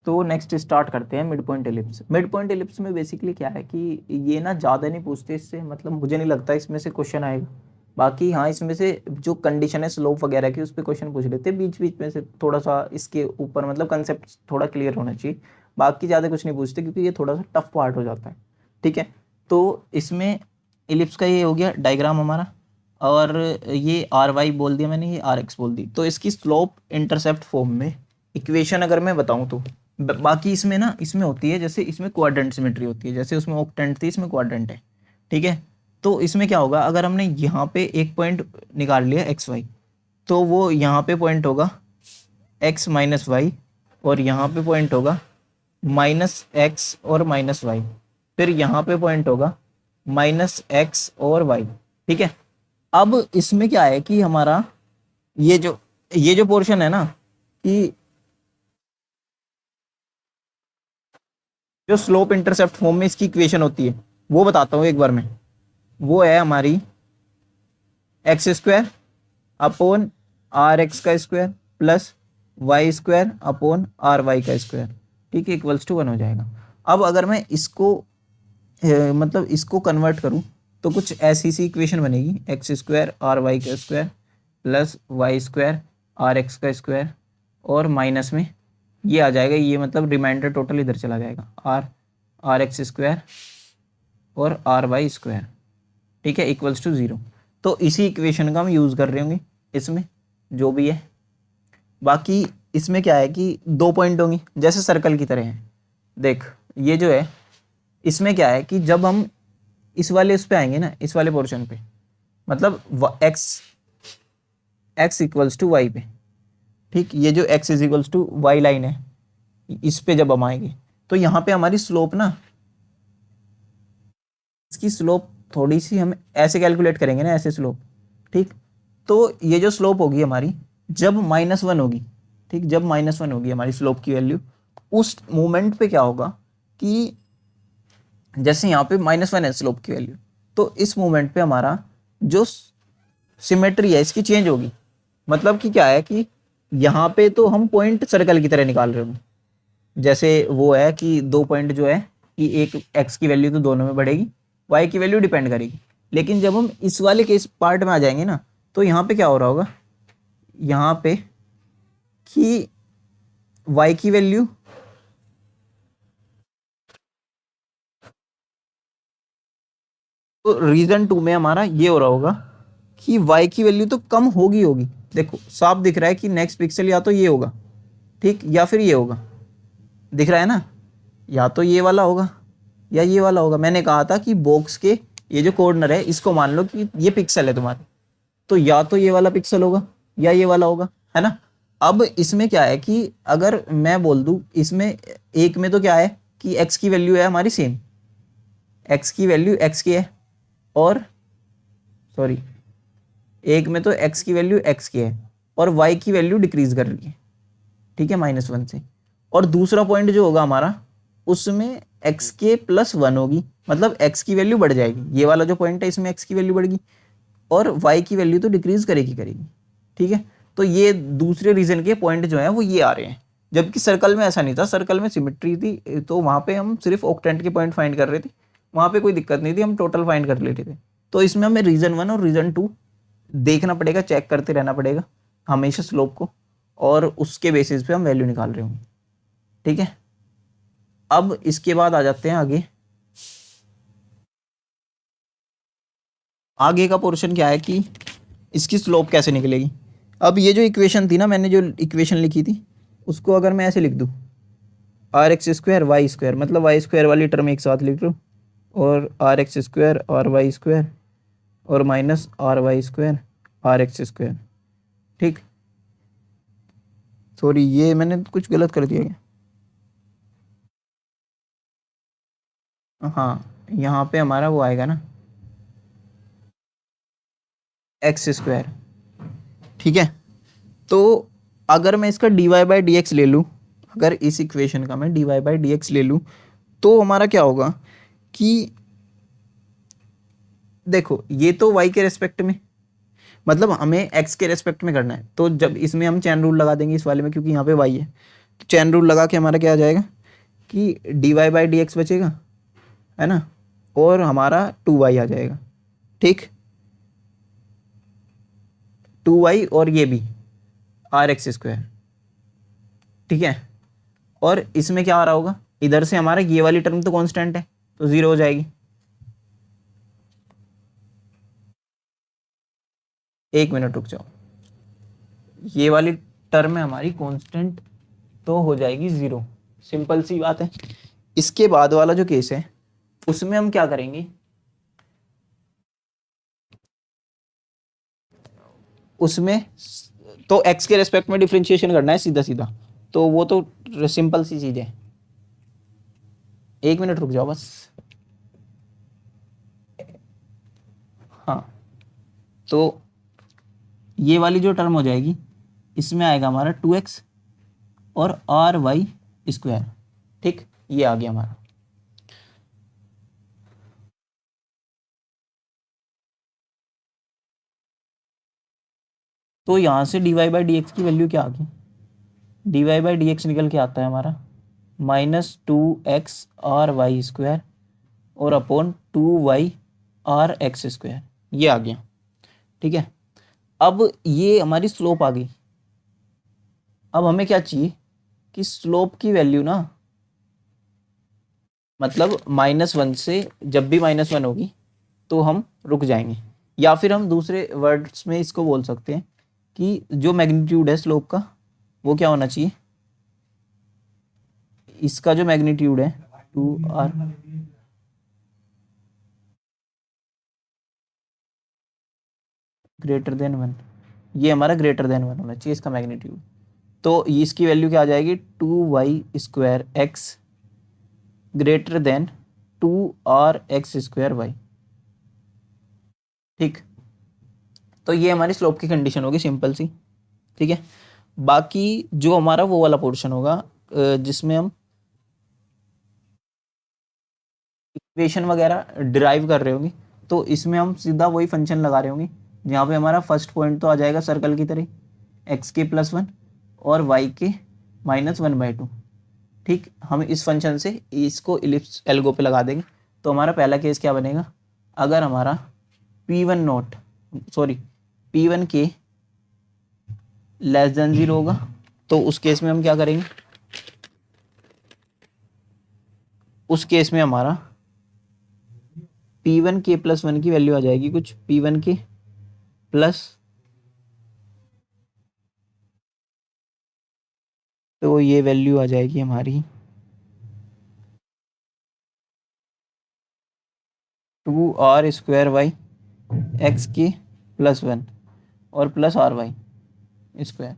तो next start करते हैं mid point ellipse. Mid point ellipse में बेसिकली क्या है कि ये ना ज़्यादा नहीं पूछते इससे, मतलब मुझे नहीं लगता इसमें से क्वेश्चन आएगा। बाकी हाँ, इसमें से जो कंडीशन है स्लोप वगैरह की उस पर क्वेश्चन पूछ लेते हैं बीच बीच में से, थोड़ा सा इसके ऊपर मतलब कंसेप्ट थोड़ा क्लियर होना चाहिए। बाकी ज़्यादा कुछ नहीं पूछते क्योंकि ये थोड़ा सा टफ पार्ट हो जाता है। ठीक है, तो इसमें एलिप्स का ये हो गया डायग्राम हमारा, और ये आर वाई बोल दिया मैंने, ये आर एक्स बोल दी। तो इसकी स्लोप इंटरसेप्ट फॉर्म में इक्वेशन अगर मैं बताऊं तो बाकी इसमें ना, इसमें होती है जैसे इसमें क्वाड्रेंट सिमेट्री होती है, जैसे उसमें ऑक्टेंट थी इसमें क्वाड्रेंट है। ठीक है, तो इसमें क्या होगा, अगर हमने यहाँ पे एक पॉइंट निकाल लिया एक्स वाई, तो वो यहाँ पे पॉइंट होगा एक्स माइनस वाई, और यहाँ पे पॉइंट होगा माइनस एक्स और माइनस वाई, फिर यहाँ पे पॉइंट होगा माइनस एक्स और वाई। ठीक है, अब इसमें क्या है कि हमारा ये जो पोर्शन है ना, कि जो स्लोप इंटरसेप्ट फॉर्म में इसकी इक्वेशन होती है वो बताता हूँ एक बार में। वो है हमारी X square upon R x का square plus Y square upon R Y का स्क्वायर, ठीक है, इक्वल्स टू 1 हो जाएगा। अब अगर मैं इसको मतलब इसको कन्वर्ट करूँ तो कुछ ऐसी सी इक्वेशन बनेगी, एक्स स्क्वायर आर वाई का square plus Y square are x का स्क्वायर, और माइनस में ये आ जाएगा, ये मतलब रिमाइंडर टोटल इधर चला जाएगा, आर एक्स स्क्वायर और आर वाई स्क्वायर, ठीक है, इक्वल्स टू 0। तो इसी इक्वेशन का हम यूज़ कर रहे होंगे इसमें जो भी है। बाकी इसमें क्या है कि 2 पॉइंट होंगे जैसे सर्कल की तरह है। देख ये जो है, इसमें क्या है कि जब हम इस वाले उस पे आएंगे ना, इस वाले पोर्शन पे, मतलब एक्स इक्वल्स टू वाई पे, ठीक, ये जो x is equals to y line है, इस पे जब हम आएंगे तो यहाँ पे हमारी स्लोप ना, इसकी स्लोप थोड़ी सी हम ऐसे कैलकुलेट करेंगे ना, ऐसे स्लोप, ठीक। तो ये जो स्लोप होगी हमारी जब -1 होगी, ठीक, जब -1 होगी हमारी स्लोप की वैल्यू, उस मोमेंट पे क्या होगा कि जैसे यहाँ पे -1 है स्लोप की वैल्यू, तो इस मोमेंट पे हमारा जो सिमेट्री है इसकी चेंज होगी। मतलब कि क्या है कि यहाँ पे तो हम पॉइंट सर्कल की तरह निकाल रहे होंगे, जैसे वो है कि 2 पॉइंट जो है कि एक एक्स की वैल्यू तो दोनों में बढ़ेगी, वाई की वैल्यू डिपेंड करेगी। लेकिन जब हम इस वाले केस पार्ट में आ जाएंगे ना, तो यहाँ पे क्या हो रहा होगा, यहाँ पे कि वाई की वैल्यू तो रीजन 2 में हमारा ये हो रहा होगा कि y की वैल्यू तो कम होगी होगी। देखो साफ दिख रहा है कि नेक्स्ट पिक्सल या तो ये होगा, ठीक, या फिर ये होगा, दिख रहा है ना, या तो ये वाला होगा या ये वाला होगा। मैंने कहा था कि बॉक्स के ये जो कॉर्नर है इसको मान लो कि ये पिक्सल है तुम्हारे, तो या तो ये वाला पिक्सल होगा या ये वाला होगा, है ना। अब इसमें क्या है कि अगर मैं बोल दूं इसमें एक में तो क्या है कि x की वैल्यू है हमारी सेम, x की वैल्यू x की है, और सॉरी एक में तो x की वैल्यू x की है और y की वैल्यू डिक्रीज कर रही है, ठीक है, -1 से। और दूसरा पॉइंट जो होगा हमारा उसमें x के +1 होगी, मतलब x की वैल्यू बढ़ जाएगी। ये वाला जो पॉइंट है इसमें x की वैल्यू बढ़ेगी और y की वैल्यू तो डिक्रीज करेगी, ठीक है। तो ये दूसरे रीजन के पॉइंट जो है वो ये आ रहे हैं, जबकि सर्कल में ऐसा नहीं था, सर्कल में सिमेट्री थी, तो वहाँ पे हम सिर्फ ऑक्टेंट के पॉइंट फाइंड कर रहे थे, वहाँ पे कोई दिक्कत नहीं थी, हम टोटल फाइंड कर लेते थे। तो इसमें हमें रीजन 1 और रीजन 2 देखना पड़ेगा, चेक करते रहना पड़ेगा हमेशा स्लोप को, और उसके बेसिस पे हम वैल्यू निकाल रहे होंगे, ठीक है। अब इसके बाद आ जाते हैं आगे। आगे का पोर्शन क्या है कि इसकी स्लोप कैसे निकलेगी। अब ये जो इक्वेशन थी ना, मैंने जो इक्वेशन लिखी थी उसको अगर मैं ऐसे लिख दूँ, R x square Y square, मतलब वाई स्क्वायर वाली टर्म एक साथ लिख लो, और R x square R Y square और minus R Y square are x square, ठीक। सॉरी ये मैंने कुछ गलत कर दिया क्या, हाँ यहाँ पे हमारा वो आएगा ना एक्स स्क्वायर, ठीक है। तो अगर मैं इसका dy बाई डी एक्स ले लूँ, अगर इस इक्वेशन का मैं dy बाई डी एक्स ले लूँ, तो हमारा क्या होगा कि देखो ये तो y के रेस्पेक्ट में, मतलब हमें x के रेस्पेक्ट में करना है, तो जब इसमें हम चैन रूल लगा देंगे इस वाले में, क्योंकि यहाँ पे y है, तो चैन रूल लगा के हमारा क्या आ जाएगा कि dy बाई डी एक्स बचेगा, है ना, और हमारा 2y आ जाएगा। ठीक, 2y और ये भी आर एक्स स्क्वायर। ठीक है, और इसमें क्या आ रहा होगा, इधर से हमारा ये वाली टर्म तो कांस्टेंट है तो 0 हो जाएगी। एक मिनट रुक जाओ, ये वाली टर्म है हमारी कांस्टेंट तो हो जाएगी 0, सिंपल सी बात है। इसके बाद वाला जो केस है उसमें हम क्या करेंगे, उसमें तो x के रेस्पेक्ट में डिफरेंशिएशन करना है सीधा सीधा, तो वो तो सिंपल सी चीज है। एक मिनट रुक जाओ बस। हाँ, तो ये वाली जो टर्म हो जाएगी इसमें आएगा हमारा 2x और आर वाई स्क्वायर। ठीक, ये आ गया हमारा। तो यहाँ से dy बाई डी एक्स की वैल्यू क्या आ गई, dy बाई डी एक्स निकल के आता है हमारा -2x आर वाई स्क्वायर और upon 2y r x square, ये आ गया। ठीक है, अब ये हमारी स्लोप आ गई। अब हमें क्या चाहिए कि स्लोप की वैल्यू ना, मतलब -1 से जब भी -1 होगी तो हम रुक जाएंगे, या फिर हम दूसरे वर्ड्स में इसको बोल सकते हैं कि जो मैग्नीट्यूड है स्लोप का वो क्या होना चाहिए, इसका जो मैग्नीट्यूड है 2r ग्रेटर देन 1, ये हमारा ग्रेटर देन 1 होना चाहिए इसका मैग्नीट्यूड। तो इसकी वैल्यू क्या आ जाएगी, 2y square x greater than 2r x square y. ठीक, तो ये हमारी स्लोप की कंडीशन होगी सिंपल सी। ठीक है, बाकी जो हमारा वो वाला पोर्शन होगा जिसमें हम इक्वेशन वगैरह डिराइव कर रहे होंगे, तो इसमें हम सीधा वही फंक्शन लगा रहे होंगे जहाँ पे हमारा फर्स्ट पॉइंट तो आ जाएगा सर्कल की तरह एक्स के +1 और वाई के -1/2। ठीक, हम इस फंक्शन से इसको इलिप्स एल्गो पे लगा देंगे। तो हमारा पहला केस क्या बनेगा, अगर हमारा P1 के <0 होगा तो उस केस में हम क्या करेंगे, उस केस में हमारा P1 के +1 की वैल्यू आ जाएगी कुछ P1 के प्लस, तो ये वैल्यू आ जाएगी हमारी 2r स्क्वायर वाई एक्स के +1 और प्लस आर वाई स्क्वायर।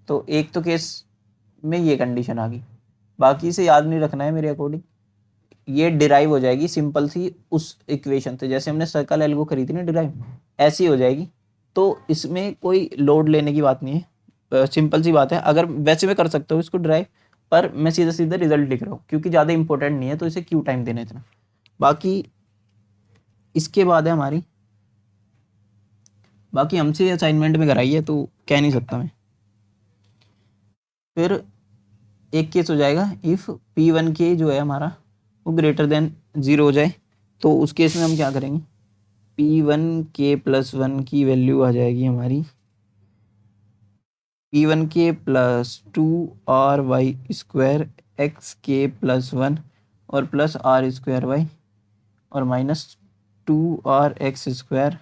तो एक तो केस में ये कंडीशन आ गई, बाकी से याद नहीं रखना है मेरे अकॉर्डिंग। ये डिराइव हो जाएगी सिंपल सी उस इक्वेशन से, जैसे हमने सर्कल एल्गो करी थी ना डिराइव, ऐसी हो जाएगी। तो इसमें कोई लोड लेने की बात नहीं है, सिंपल सी बात है। अगर वैसे मैं कर सकता हूँ इसको डिराइव, पर मैं सीधा सीधा रिजल्ट लिख रहा हूँ क्योंकि ज़्यादा इंपॉर्टेंट नहीं है, तो इसे क्यों टाइम देना इतना। बाकी इसके बाद है हमारी, बाकी हमसे असाइनमेंट में कराई है तो कह नहीं सकता मैं। फिर एक केस हो जाएगा इफ़ P1 के जो है हमारा वो ग्रेटर देन 0 हो जाए, तो उस केस में हम क्या करेंगे, P1 के +1 की वैल्यू आ जाएगी हमारी P1 के +2r/y स्क्वायर एक्स के +1 और प्लस आर स्क्वायर वाई और -2r एक्स स्क्वायर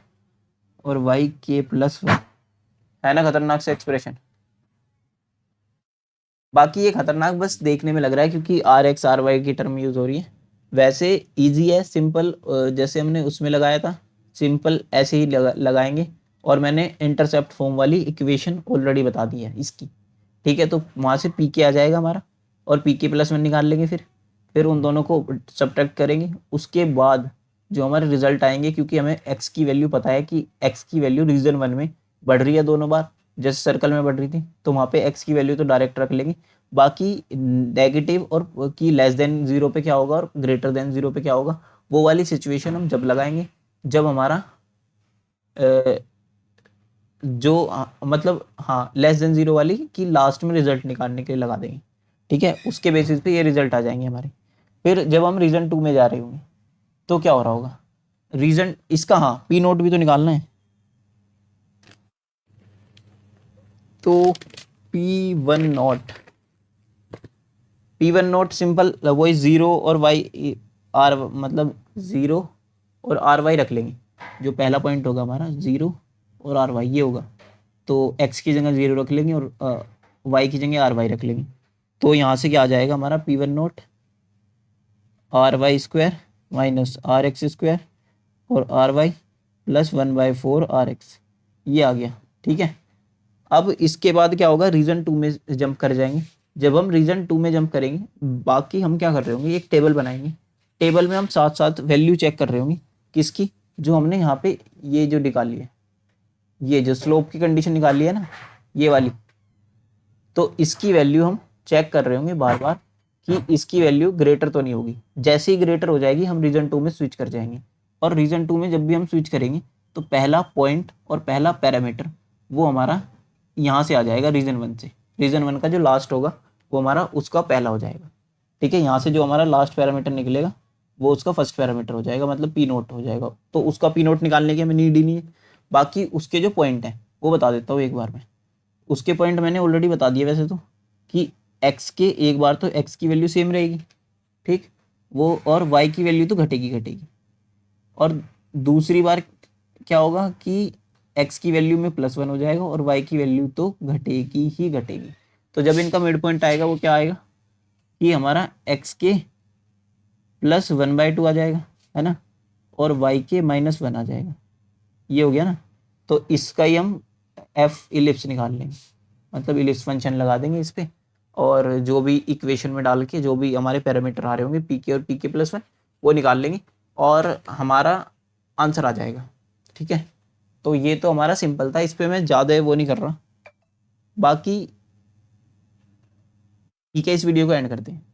और y के +1, है ना खतरनाक से एक्सप्रेशन। बाकी ये खतरनाक बस देखने में लग रहा है क्योंकि आर एक्स आर वाई की टर्म यूज हो रही है, वैसे इजी है सिंपल, जैसे हमने उसमें लगाया था सिंपल ऐसे ही लगाएंगे। और मैंने इंटरसेप्ट फॉर्म वाली इक्वेशन ऑलरेडी बता दी है इसकी। ठीक है, तो वहाँ से पी के आ जाएगा हमारा और पी के +1 निकाल लेंगे, फिर उन दोनों को सब्ट्रैक्ट करेंगे। उसके बाद जो हमारे रिजल्ट आएंगे, क्योंकि हमें एक्स की वैल्यू पता है कि एक्स की वैल्यू रीजन 1 में बढ़ रही है दोनों बार, जैसे सर्कल में बढ़ रही थी, तो वहाँ पे एक्स की वैल्यू तो डायरेक्ट रख लेंगे। बाकी नेगेटिव और की <0 पे क्या होगा और ग्रेटर देन 0 पे क्या होगा, वो वाली सिचुएशन हम जब लगाएंगे जब हमारा जो मतलब हाँ <0 वाली की लास्ट में रिजल्ट निकालने के लिए लगा देंगे। ठीक है, उसके बेसिस पे ये रिजल्ट आ जाएंगे हमारे। फिर जब हम रीजन 2 में जा रहे होंगे तो क्या हो रहा होगा, रीजन इसका, हाँ पी नोट भी तो निकालना है। तो P1 नोट सिंपल वही 0 और वाई आर, मतलब 0 और आर वाई रख लेंगे। जो पहला पॉइंट होगा हमारा 0 और आर वाई ये होगा, तो x की जगह 0 रख लेंगे और y की जगह आर वाई रख लेंगे। तो यहाँ से क्या आ जाएगा हमारा P1 note R Y square minus R x square और R Y plus 1/4 R X, ये आ गया। ठीक है, अब इसके बाद क्या होगा, रीजन 2 में जंप कर जाएंगे। जब हम रीजन 2 में जंप करेंगे, बाकी हम क्या कर रहे होंगे, एक टेबल बनाएंगे। टेबल में हम साथ साथ वैल्यू चेक कर रहे होंगे, किसकी, जो हमने यहाँ पे ये जो निकाली है, ये जो स्लोप की कंडीशन निकाली है ना, ये वाली, तो इसकी वैल्यू हम चेक कर रहे होंगे बार बार कि इसकी वैल्यू ग्रेटर तो नहीं होगी। जैसे ही ग्रेटर हो जाएगी हम रीजन 2 में स्विच कर जाएंगे। और रीजन 2 में जब भी हम स्विच करेंगे तो पहला पॉइंट और पहला पैरामीटर वो हमारा यहाँ से आ जाएगा रीजन 1 से। रीजन 1 का जो लास्ट होगा वो हमारा उसका पहला हो जाएगा। ठीक है, यहाँ से जो हमारा लास्ट पैरामीटर निकलेगा वो उसका फर्स्ट पैरामीटर हो जाएगा, मतलब पी नोट हो जाएगा। तो उसका पी नोट निकालने की हमें नीड ही नहीं है। बाकी उसके जो पॉइंट हैं वो बता देता हूँ एक बार में। उसके पॉइंट मैंने ऑलरेडी बता दिए वैसे तो, कि x के एक बार तो x की वैल्यू सेम रहेगी, ठीक, वो, और y की वैल्यू तो घटेगी। और दूसरी बार क्या होगा कि x की वैल्यू में +1 हो जाएगा और y की वैल्यू तो घटेगी। तो जब इनका मिड पॉइंट आएगा वो क्या आएगा कि हमारा x के +1/2 आ जाएगा, है ना, और y के -1 आ जाएगा। ये हो गया ना। तो इसका ही हम एफ इलिप्स निकाल लेंगे, मतलब इलिप्स फंक्शन लगा देंगे इस पे, और जो भी इक्वेशन में डाल के जो भी हमारे पैरामीटर आ रहे होंगे पी के और पी के +1 वो निकाल लेंगे और हमारा आंसर आ जाएगा। ठीक है, तो ये तो हमारा सिंपल था, इस पे मैं ज़्यादा वो नहीं कर रहा। बाकी ठीक है, इस वीडियो को एंड करते हैं।